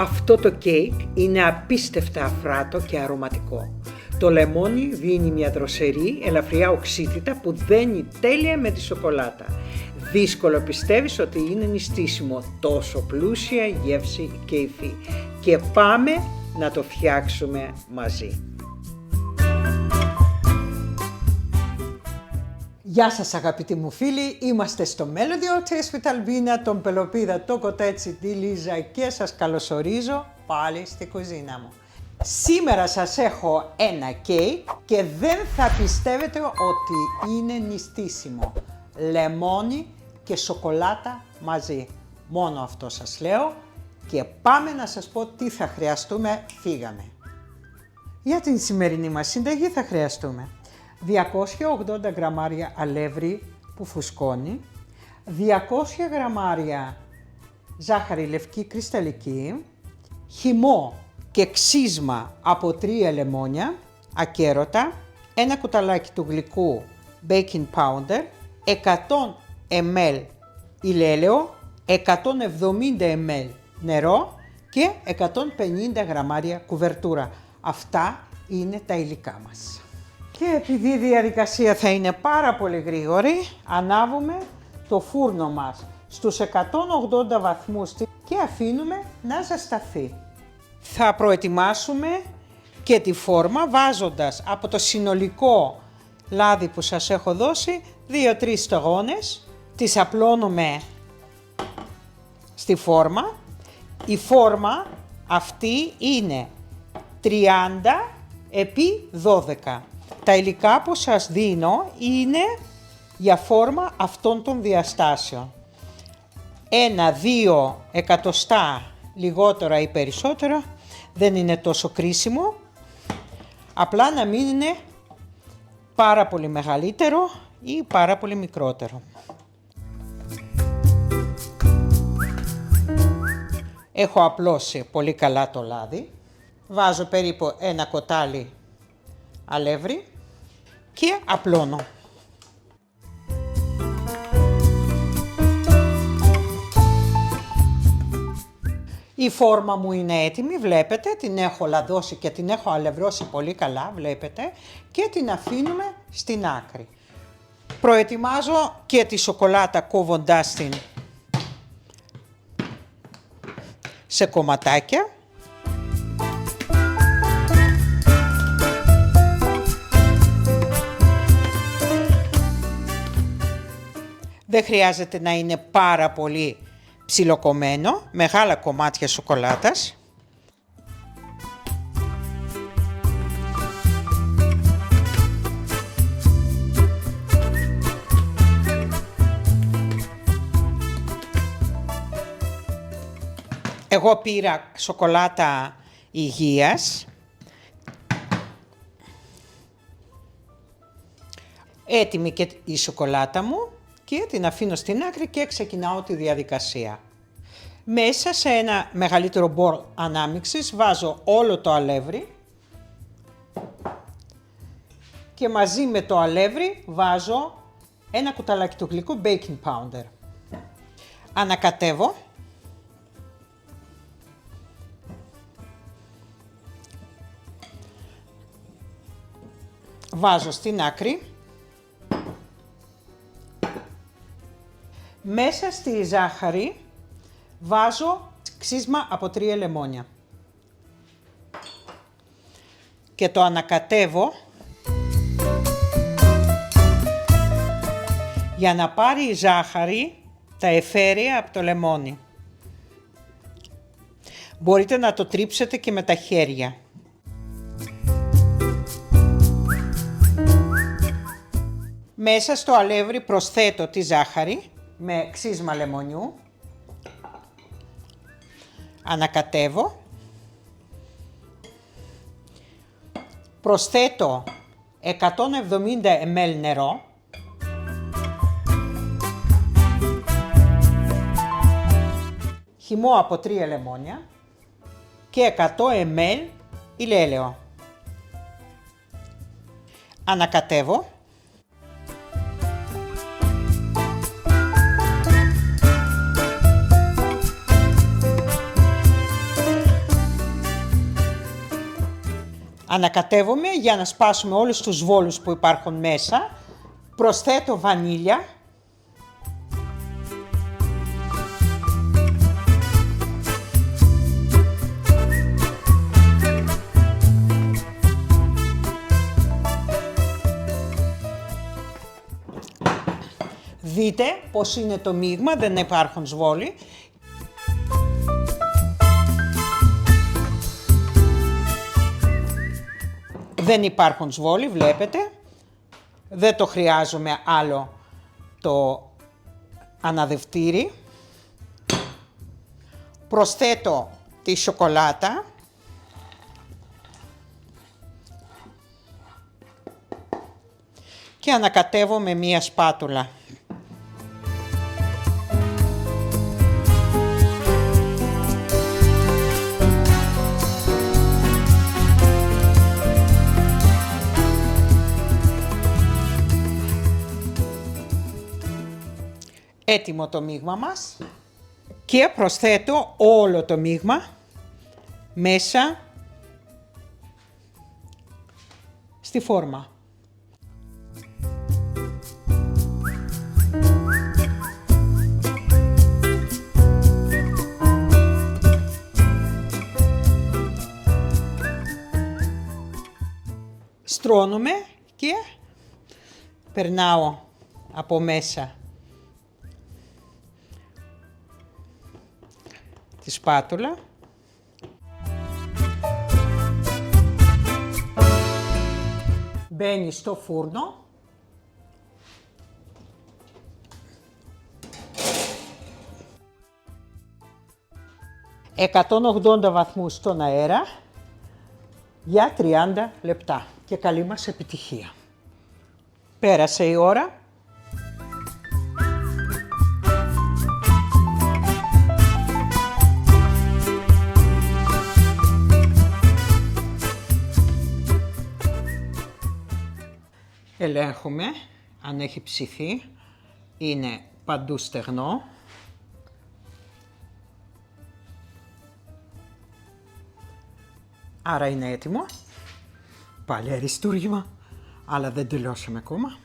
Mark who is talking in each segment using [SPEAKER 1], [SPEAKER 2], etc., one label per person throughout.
[SPEAKER 1] Αυτό το κέικ είναι απίστευτα αφράτο και αρωματικό. Το λεμόνι δίνει μια δροσερή, ελαφριά οξύτητα που δένει τέλεια με τη σοκολάτα. Δύσκολο πιστεύεις ότι είναι νηστίσιμο, τόσο πλούσια γεύση και υφή. Και πάμε να το φτιάξουμε μαζί. Γεια σας αγαπητοί μου φίλοι, είμαστε στο Melody Hotels with Albina, τον Πελοπίδα, το Κοτέτσι, τη Λίζα και σας καλωσορίζω πάλι στη κουζίνα μου. Σήμερα σας έχω ένα κέικ και δεν θα πιστεύετε ότι είναι νηστίσιμο. Λεμόνι και σοκολάτα μαζί. Μόνο αυτό σας λέω και πάμε να σας πω τι θα χρειαστούμε, φύγαμε. Για την σημερινή μας συνταγή θα χρειαστούμε 280 γραμμάρια αλεύρι που φουσκώνει, 200 γραμμάρια ζάχαρη λευκή κρυσταλλική, χυμό και ξύσμα από 3 λεμόνια ακέρωτα, ένα κουταλάκι του γλυκού baking powder, 100 ml ηλέλαιο, 170 ml νερό και 150 γραμμάρια κουβερτούρα. Αυτά είναι τα υλικά μας. Και επειδή η διαδικασία θα είναι πάρα πολύ γρήγορη, ανάβουμε το φούρνο μας στους 180 βαθμούς και αφήνουμε να ζεσταθεί. Θα προετοιμάσουμε και τη φόρμα βάζοντας από το συνολικό λάδι που σας έχω δώσει 2-3 σταγόνες, τις απλώνουμε στη φόρμα. Η φόρμα αυτή είναι 30 επί 12. Τα υλικά που σας δίνω είναι για φόρμα αυτών των διαστάσεων. 1-2 εκατοστά λιγότερα ή περισσότερα, δεν είναι τόσο κρίσιμο. Απλά να μην είναι πάρα πολύ μεγαλύτερο ή πάρα πολύ μικρότερο. Έχω απλώσει πολύ καλά το λάδι. Βάζω περίπου ένα κοτάλι αλεύρι και απλώνω. Η φόρμα μου είναι έτοιμη, βλέπετε, την έχω λαδώσει και την έχω αλευρώσει πολύ καλά, βλέπετε, και την αφήνουμε στην άκρη. Προετοιμάζω και τη σοκολάτα κόβοντάς την σε κομματάκια. Δεν χρειάζεται να είναι πάρα πολύ ψιλοκομμένο, μεγάλα κομμάτια σοκολάτας. Εγώ πήρα σοκολάτα υγείας. Έτοιμη και η σοκολάτα μου. Και την αφήνω στην άκρη και ξεκινάω τη διαδικασία. Μέσα σε ένα μεγαλύτερο μπολ ανάμιξης βάζω όλο το αλεύρι και μαζί με το αλεύρι βάζω ένα κουταλάκι του γλυκού baking powder. Ανακατεύω. Βάζω στην άκρη. Μέσα στη ζάχαρη βάζω ξύσμα από 3 λεμόνια και το ανακατεύω για να πάρει η ζάχαρη τα εφαίρια από το λεμόνι. Μπορείτε να το τρίψετε και με τα χέρια. Μέσα στο αλεύρι προσθέτω τη ζάχαρη με ξύσμα λεμονιού, ανακατεύω, προσθέτω 170 ml νερό, χυμό από 3 λεμόνια και 100 ml ηλέλαιο. Ανακατεύω. Ανακατεύουμε για να σπάσουμε όλους τους βόλους που υπάρχουν μέσα. Προσθέτω βανίλια. Δείτε πώς είναι το μείγμα, δεν υπάρχουν σβόλοι. Δεν υπάρχουν σβόλοι, βλέπετε. Δεν το χρειάζομαι άλλο το αναδευτήρι. Προσθέτω τη σοκολάτα. Και ανακατεύω με μία σπάτουλα. Έτοιμο το μείγμα μας και προσθέτω όλο το μείγμα μέσα στη φόρμα. Στρώνουμε και περνάω από μέσα τη σπάτουλα. Μπαίνει στο φούρνο. ...180 βαθμούς στον αέρα για 30 λεπτά και καλή μας επιτυχία. Πέρασε η ώρα. Ελέγχουμε αν έχει ψηθεί. Είναι παντού στεγνό. Άρα είναι έτοιμο. Πάλι αριστούργημα, αλλά δεν τελειώσαμε ακόμα.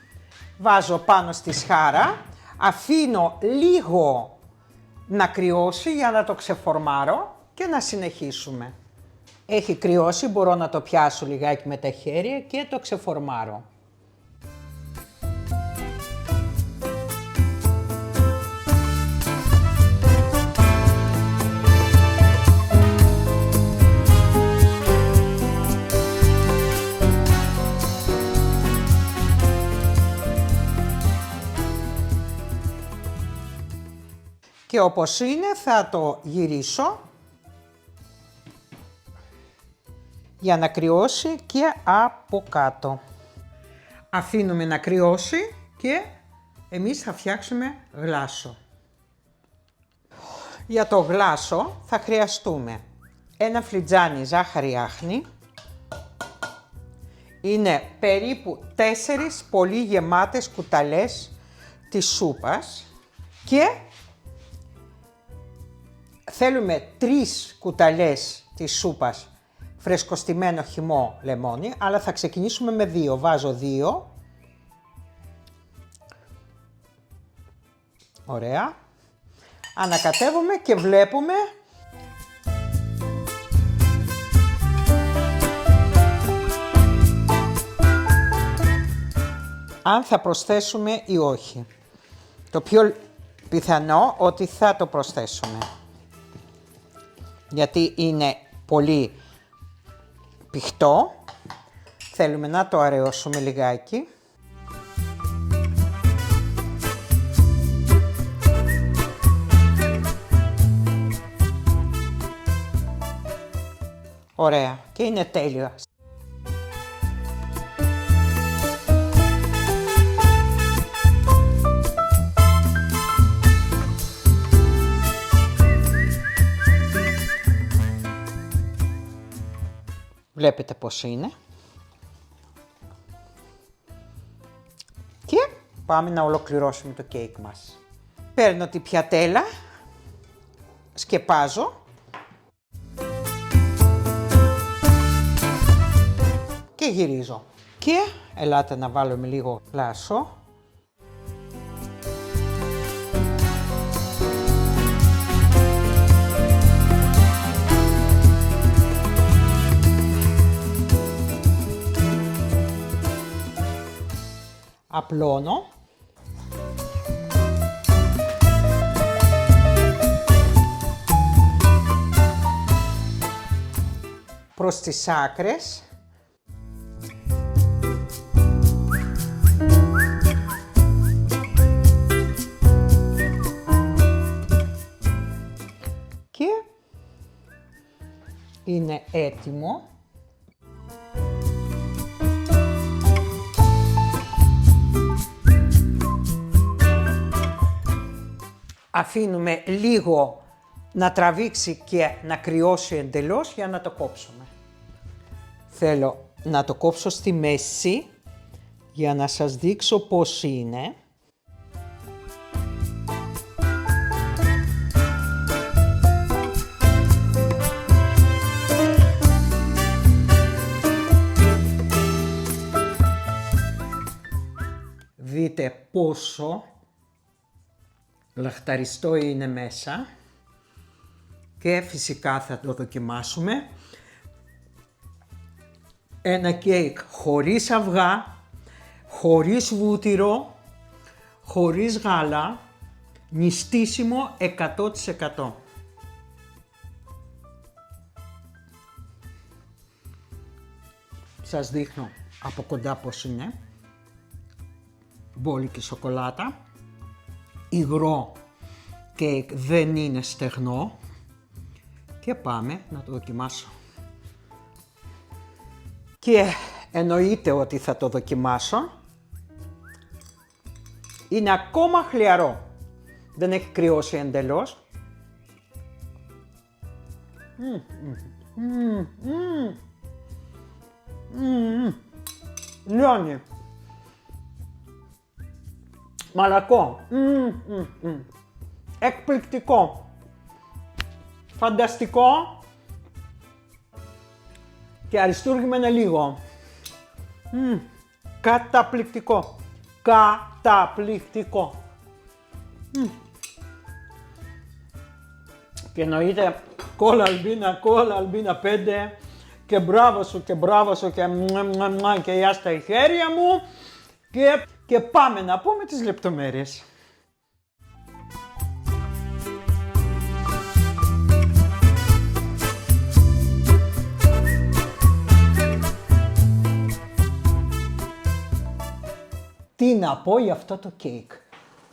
[SPEAKER 1] Βάζω πάνω στη σχάρα, αφήνω λίγο να κρυώσει για να το ξεφορμάρω και να συνεχίσουμε. Έχει κρυώσει, μπορώ να το πιάσω λιγάκι με τα χέρια και το ξεφορμάρω. Και όπως είναι θα το γυρίσω για να κρυώσει και από κάτω. Αφήνουμε να κρυώσει και εμείς θα φτιάξουμε γλάσο. Για το γλάσο θα χρειαστούμε ένα φλιτζάνι ζάχαρη άχνη. Είναι περίπου 4 πολύ γεμάτες κουταλές της σούπας και θέλουμε 3 κουταλές της σούπας φρεσκοστημένο χυμό λεμόνι, αλλά θα ξεκινήσουμε με 2. Βάζω 2. Ωραία. Ανακατεύουμε και βλέπουμε αν θα προσθέσουμε ή όχι. Το πιο πιθανό ότι θα το προσθέσουμε. Γιατί είναι πολύ πηχτό, θέλουμε να το αραιώσουμε λιγάκι. Ωραία, και είναι τέλειο. Βλέπετε πώς είναι. Και πάμε να ολοκληρώσουμε το κέικ μας. Παίρνω την πιατέλα, σκεπάζω και γυρίζω. Και ελάτε να βάλουμε λίγο λάσο. Απλώνω. Προς τις άκρες. Και είναι έτοιμο. Αφήνουμε λίγο να τραβήξει και να κρυώσει εντελώς για να το κόψουμε. Θέλω να το κόψω στη μέση για να σας δείξω πώς είναι. Δείτε πόσο λαχταριστό είναι μέσα και φυσικά θα το δοκιμάσουμε. Ένα κέικ χωρίς αυγά, χωρίς βούτυρο, χωρίς γάλα, νηστίσιμο 100%. Σας δείχνω από κοντά πώς είναι. Μπόλικη σοκολάτα. Υγρό κέικ, δεν είναι στεγνό. Και πάμε να το δοκιμάσω. Και εννοείται ότι θα το δοκιμάσω. Είναι ακόμα χλιαρό. Δεν έχει κρυώσει εντελώς. Λιώνει. Μαλακό. Εκπληκτικό. Φανταστικό. Και αριστούργημα λίγο. Καταπληκτικό. Καταπληκτικό. Και εννοείται κόλλα αλμπίνα 5 και μπράβο σου και γεια στα χέρια μου και πάμε να πούμε τις λεπτομέρειες. Τι να πω για αυτό το κέικ.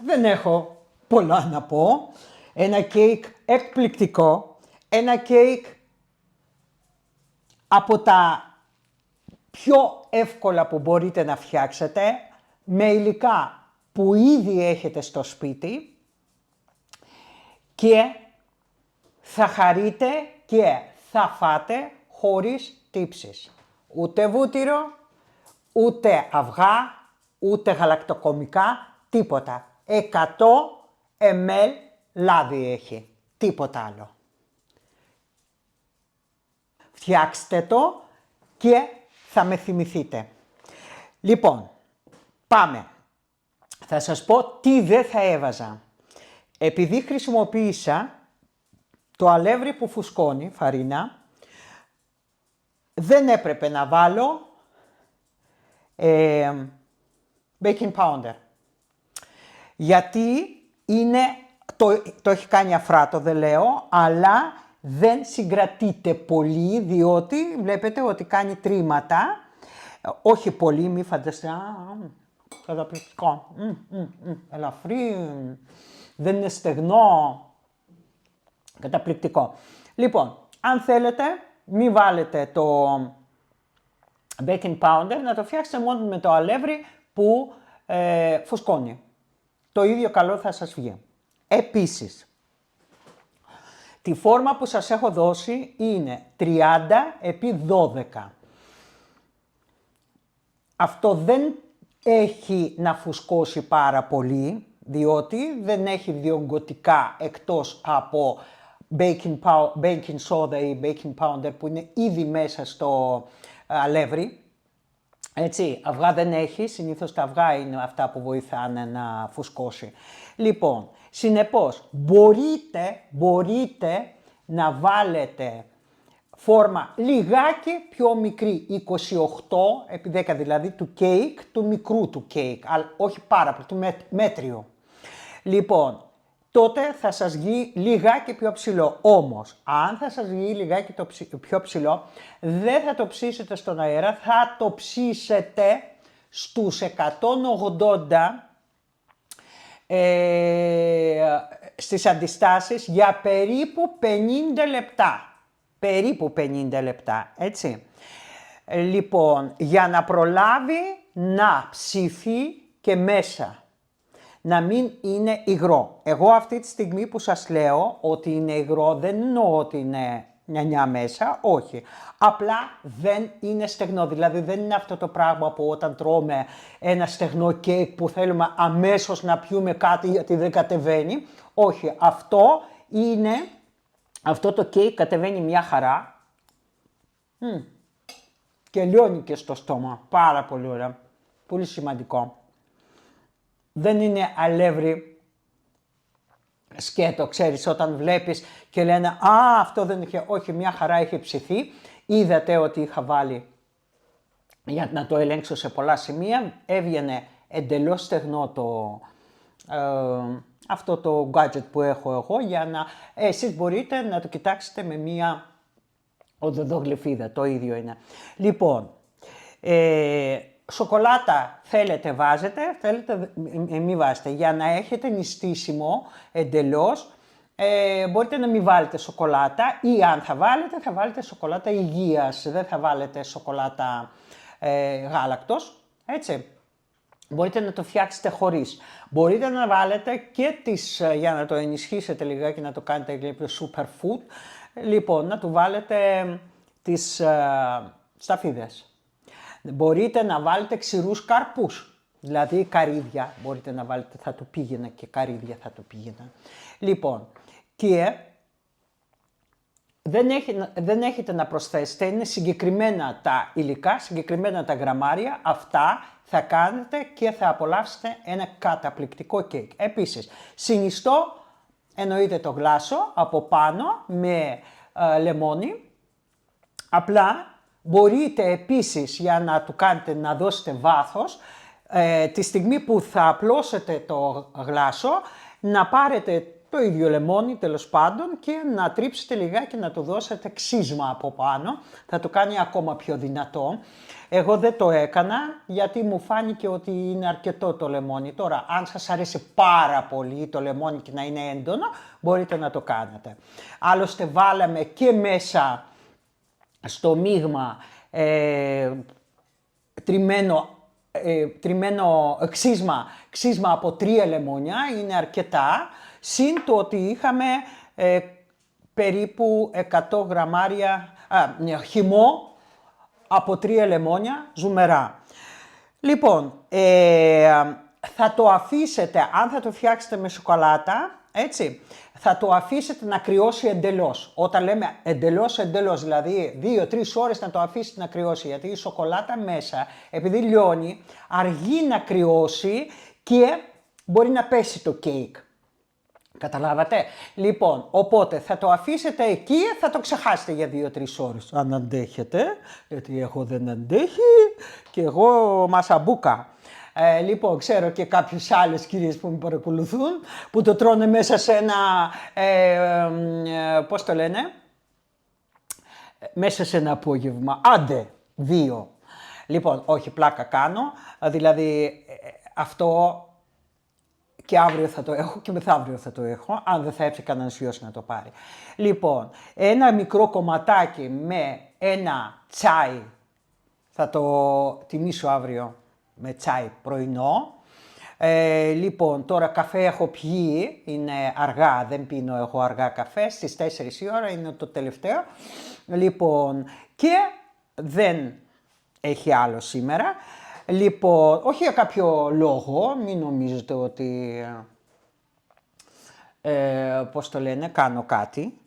[SPEAKER 1] Δεν έχω πολλά να πω. Ένα κέικ εκπληκτικό. Ένα κέικ από τα πιο εύκολα που μπορείτε να φτιάξετε. Με υλικά που ήδη έχετε στο σπίτι. Και θα χαρείτε και θα φάτε χωρίς τύψεις. Ούτε βούτυρο, ούτε αυγά, ούτε γαλακτοκομικά, τίποτα. 100 ml λάδι έχει, τίποτα άλλο. Φτιάξτε το και θα με θυμηθείτε. Λοιπόν, πάμε. Θα σας πω τι δεν θα έβαζα. Επειδή χρησιμοποίησα το αλεύρι που φουσκώνει, φαρίνα, δεν έπρεπε να βάλω baking powder. Γιατί είναι, το έχει κάνει αφράτο, δεν λέω, αλλά δεν συγκρατείται πολύ, διότι βλέπετε ότι κάνει τρίματα. Όχι πολύ, μη φανταστείτε, καταπληκτικό, ελαφρύ, δεν είναι στεγνό, καταπληκτικό. Λοιπόν, αν θέλετε, μη βάλετε το baking powder, να το φτιάξετε μόνο με το αλεύρι που φουσκώνει. Το ίδιο καλό θα σας βγει. Επίσης, τη φόρμα που σας έχω δώσει είναι 30 επί 12. Αυτό δεν έχει να φουσκώσει πάρα πολύ, διότι δεν έχει διογκωτικά εκτός από baking soda ή baking powder που είναι ήδη μέσα στο αλεύρι. Έτσι, αυγά δεν έχει, συνήθως τα αυγά είναι αυτά που βοηθάνε να φουσκώσει. Λοιπόν, συνεπώς, μπορείτε να βάλετε φόρμα λιγάκι πιο μικρή, 28 επί 10 δηλαδή, του κέικ, του μικρού του κέικ, αλλά όχι πάρα πολύ, του μέτριο. Λοιπόν, τότε θα σας βγει λιγάκι πιο ψηλό. Όμως, αν θα σας βγει λιγάκι πιο ψηλό, δεν θα το ψήσετε στον αέρα, θα το ψήσετε στους 180 στις αντιστάσεις για περίπου 50 λεπτά. Περίπου 50 λεπτά, έτσι. Λοιπόν, για να προλάβει να ψηθεί και μέσα. Να μην είναι υγρό. Εγώ αυτή τη στιγμή που σας λέω ότι είναι υγρό, δεν εννοώ ότι είναι νιανιά μέσα, όχι. Απλά δεν είναι στεγνό, δηλαδή δεν είναι αυτό το πράγμα που όταν τρώμε ένα στεγνό κέικ που θέλουμε αμέσως να πιούμε κάτι γιατί δεν κατεβαίνει. Όχι, αυτό το κέικ κατεβαίνει μια χαρά και λιώνει και στο στόμα. Πάρα πολύ ωραία, πολύ σημαντικό. Δεν είναι αλεύρι σκέτο, ξέρεις, όταν βλέπεις και λένε «Α, αυτό δεν είχε», όχι, μια χαρά είχε ψηθεί. Είδατε ότι είχα βάλει, για να το ελέγξω σε πολλά σημεία, έβγαινε εντελώς στεγνό αυτό το gadget που έχω εγώ, για να εσείς μπορείτε να το κοιτάξετε με μια οδοντογλυφίδα, το ίδιο είναι. Λοιπόν, σοκολάτα θέλετε βάζετε, θέλετε μη βάζετε. Για να έχετε νηστίσιμο εντελώς, μπορείτε να μην βάλετε σοκολάτα ή αν θα βάλετε σοκολάτα υγείας, δεν θα βάλετε σοκολάτα γάλακτος, έτσι. Μπορείτε να το φτιάξετε χωρίς. Μπορείτε να βάλετε και για να το ενισχύσετε λιγάκι, να το κάνετε superfood, λοιπόν, να του βάλετε τις σταφίδες. Μπορείτε να βάλετε ξηρούς καρπούς, δηλαδή καρύδια, μπορείτε να βάλετε, θα του πήγαινα και καρύδια θα του πήγαινα. Λοιπόν, και δεν έχετε να προσθέσετε, είναι συγκεκριμένα τα υλικά, συγκεκριμένα τα γραμμάρια, αυτά θα κάνετε και θα απολαύσετε ένα καταπληκτικό κέικ. Επίσης, συνιστώ, εννοείται το γλάσο από πάνω με λεμόνι, απλά μπορείτε επίσης για να του κάνετε να δώσετε βάθος, τη στιγμή που θα απλώσετε το γλάσο, να πάρετε το ίδιο λεμόνι τέλος πάντων και να τρίψετε λιγάκι να του δώσετε ξύσμα από πάνω. Θα το κάνει ακόμα πιο δυνατό. Εγώ δεν το έκανα γιατί μου φάνηκε ότι είναι αρκετό το λεμόνι. Τώρα, αν σας αρέσει πάρα πολύ το λεμόνι και να είναι έντονο, μπορείτε να το κάνετε. Άλλωστε βάλαμε και μέσα στο μείγμα τριμμένο ξύσμα από 3 λεμόνια, είναι αρκετά, συν το ότι είχαμε περίπου 100 γραμμάρια χυμό από 3 λεμόνια ζουμερά. Λοιπόν, θα το αφήσετε, αν θα το φτιάξετε με σοκολάτα, έτσι, θα το αφήσετε να κρυώσει εντελώς. Όταν λέμε εντελώς, δηλαδή 2-3 ώρες να το αφήσετε να κρυώσει, γιατί η σοκολάτα μέσα, επειδή λιώνει, αργεί να κρυώσει και μπορεί να πέσει το κέικ. Καταλάβατε. Λοιπόν, οπότε θα το αφήσετε εκεί, θα το ξεχάσετε για 2-3 ώρες. Αν αντέχετε, γιατί εγώ δεν αντέχει και εγώ μασαμπούκα. Λοιπόν, ξέρω και κάποιες άλλες κυρίες που με παρακολουθούν, που το τρώνε μέσα σε ένα, πώς το λένε, μέσα σε ένα απόγευμα, άντε, 2. Λοιπόν, όχι, πλάκα κάνω, δηλαδή αυτό και αύριο θα το έχω και μεθαύριο θα το έχω, αν δεν θα έρθει κανένας ιός να το πάρει. Λοιπόν, ένα μικρό κομματάκι με ένα τσάι, θα το τιμήσω αύριο με τσάι πρωινό. Λοιπόν, τώρα καφέ έχω πιει, είναι αργά, δεν πίνω εγώ αργά καφέ, στις 4 η ώρα είναι το τελευταίο. Λοιπόν, και δεν έχει άλλο σήμερα. Λοιπόν, όχι για κάποιο λόγο, μην νομίζετε ότι, πώς το λένε, κάνω κάτι.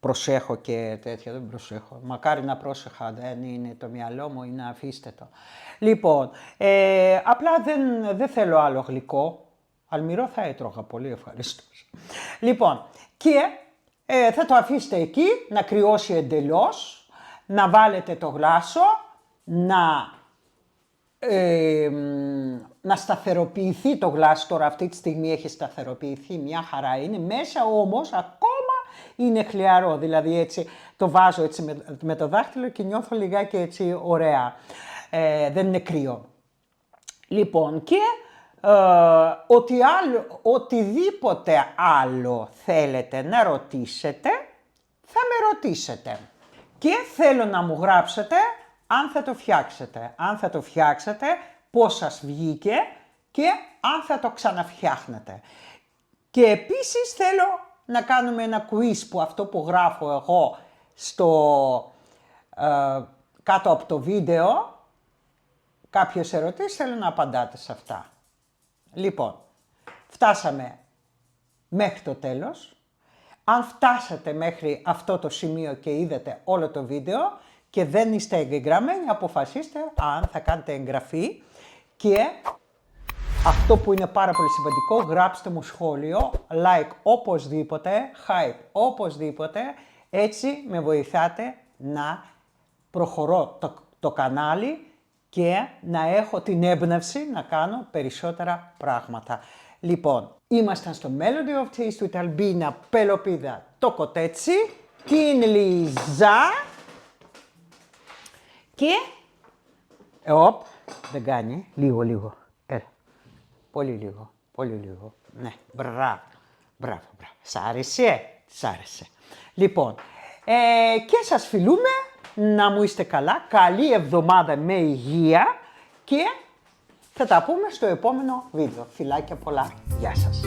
[SPEAKER 1] προσέχω και τέτοια, δεν προσέχω. Μακάρι να πρόσεχα, δεν είναι το μυαλό μου, ή να αφήστε το. Λοιπόν, απλά δεν θέλω άλλο γλυκό. Αλμυρό θα έτρωγα, πολύ ευχαριστώ. Λοιπόν, και θα το αφήσετε εκεί να κρυώσει εντελώς, να βάλετε το γλάσο, να σταθεροποιηθεί το γλάσο. Τώρα αυτή τη στιγμή έχει σταθεροποιηθεί, μια χαρά είναι. Μέσα όμως ακόμα είναι χλιαρό, δηλαδή έτσι το βάζω έτσι με το δάχτυλο και νιώθω λιγάκι έτσι ωραία. Δεν είναι κρύο. Λοιπόν, και οτιδήποτε άλλο θέλετε να ρωτήσετε, θα με ρωτήσετε. Και θέλω να μου γράψετε αν θα το φτιάξετε. Αν θα το φτιάξετε, πώς σας βγήκε και αν θα το ξαναφτιάχνετε. Και επίσης θέλω να κάνουμε ένα quiz, που αυτό που γράφω εγώ κάτω από το βίντεο, κάποιες ερωτήσεις θέλω να απαντάτε σε αυτά. Λοιπόν, φτάσαμε μέχρι το τέλος. Αν φτάσατε μέχρι αυτό το σημείο και είδατε όλο το βίντεο και δεν είστε εγγεγραμμένοι, αποφασίστε αν θα κάνετε εγγραφή. Και αυτό που είναι πάρα πολύ σημαντικό, γράψτε μου σχόλιο, like οπωσδήποτε, hype οπωσδήποτε, έτσι με βοηθάτε να προχωρώ το κανάλι και να έχω την έμπνευση να κάνω περισσότερα πράγματα. Λοιπόν, ήμασταν στο Melody of Taste with Albina, Πελοπίδα, το κοτέτσι, την Λίζα και... δεν κάνει, λίγο, πολύ λίγο, ναι, μπράβο, σ' άρεσε. Λοιπόν, και σας φιλούμε, να μου είστε καλά, καλή εβδομάδα με υγεία και θα τα πούμε στο επόμενο βίντεο. Φιλάκια πολλά, γεια σας.